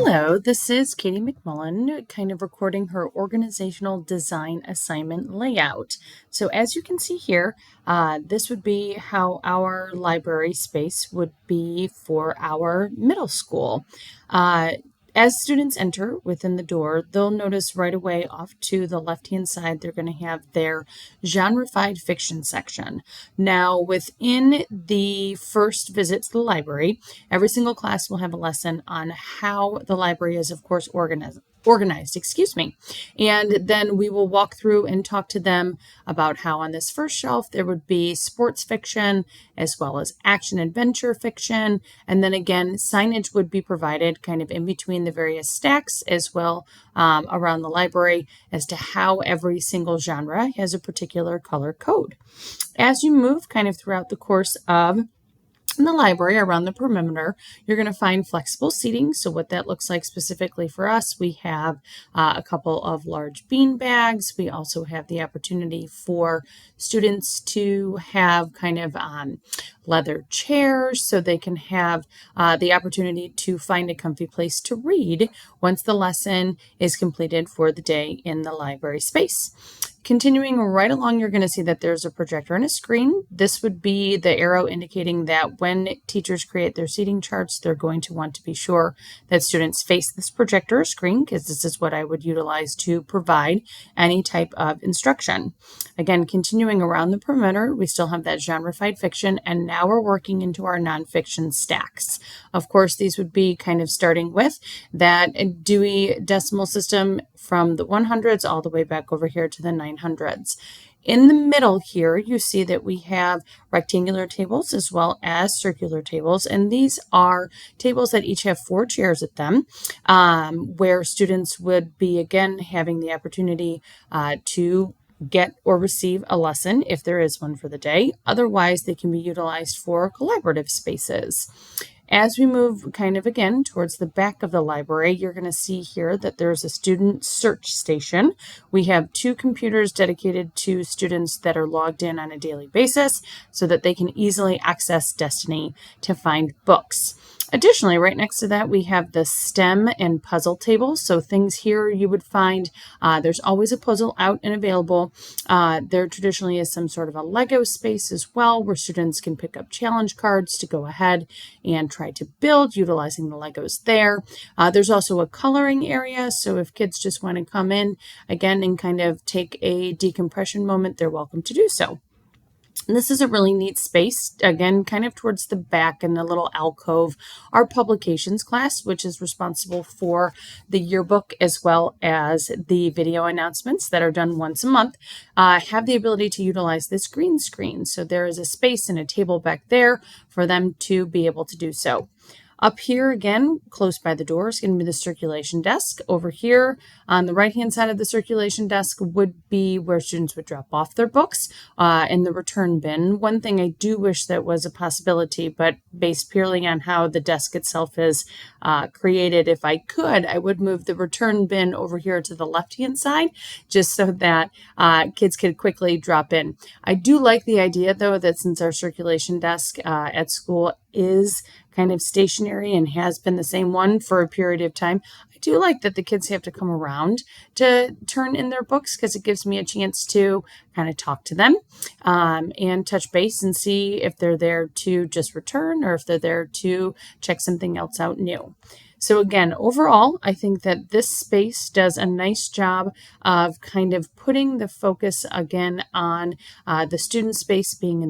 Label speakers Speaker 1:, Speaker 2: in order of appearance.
Speaker 1: Hello, this is Katie McMullen, kind of recording her organizational design assignment layout. So as you can see here, this would be how our library space would be for our middle school. As students enter within the door, they'll notice right away off to the left-hand side, they're going to have their genrefied fiction section. Now, within the first visit to the library, every single class will have a lesson on how the library is, of course, organized, and then we will walk through and talk to them about how on this first shelf there would be sports fiction as well as action adventure fiction, and then again signage would be provided kind of in between the various stacks as well around the library as to how every single genre has a particular color code. As you move kind of throughout the course of in the library around the perimeter, you're going to find flexible seating. So what that looks like specifically for us, we have a couple of large bean bags. We also have the opportunity for students to have kind of leather chairs so they can have the opportunity to find a comfy place to read once the lesson is completed for the day in the library space. Continuing right along, you're going to see that there's a projector and a screen. This would be the arrow indicating that when teachers create their seating charts, they're going to want to be sure that students face this projector or screen, because this is what I would utilize to provide any type of instruction. Again, continuing around the perimeter, we still have that genrefied fiction, and now we're working into our nonfiction stacks. Of course, these would be kind of starting with that Dewey Decimal System from the 100s all the way back over here to the 900s. In the middle here, you see that we have rectangular tables as well as circular tables, and these are tables that each have 4 chairs at them, where students would be, again, having the opportunity to get or receive a lesson if there is one for the day. Otherwise, they can be utilized for collaborative spaces. As we move kind of again towards the back of the library, you're going to see here that there's a student search station. We have 2 computers dedicated to students that are logged in on a daily basis so that they can easily access Destiny to find books. Additionally, right next to that, we have the STEM and puzzle tables. So things here you would find, there's always a puzzle out and available. There traditionally is some sort of a Lego space as well, where students can pick up challenge cards to go ahead and try to build utilizing the Legos there. There's also a coloring area. So if kids just want to come in again and kind of take a decompression moment, they're welcome to do so. And this is a really neat space, again, kind of towards the back in the little alcove. Our publications class, which is responsible for the yearbook as well as the video announcements that are done once a month, have the ability to utilize this green screen. So there is a space and a table back there for them to be able to do so. Up here, again, close by the door is going to be the circulation desk. Over here on the right-hand side of the circulation desk would be where students would drop off their books in the return bin. One thing I do wish that was a possibility, but based purely on how the desk itself is created, if I could, I would move the return bin over here to the left-hand side just so that kids could quickly drop in. I do like the idea, though, that since our circulation desk at school is kind of stationary and has been the same one for a period of time, I do like that the kids have to come around to turn in their books, because it gives me a chance to kind of talk to them and touch base and see if they're there to just return or if they're there to check something else out new. So again, overall, I think that this space does a nice job of kind of putting the focus again on the student space being in the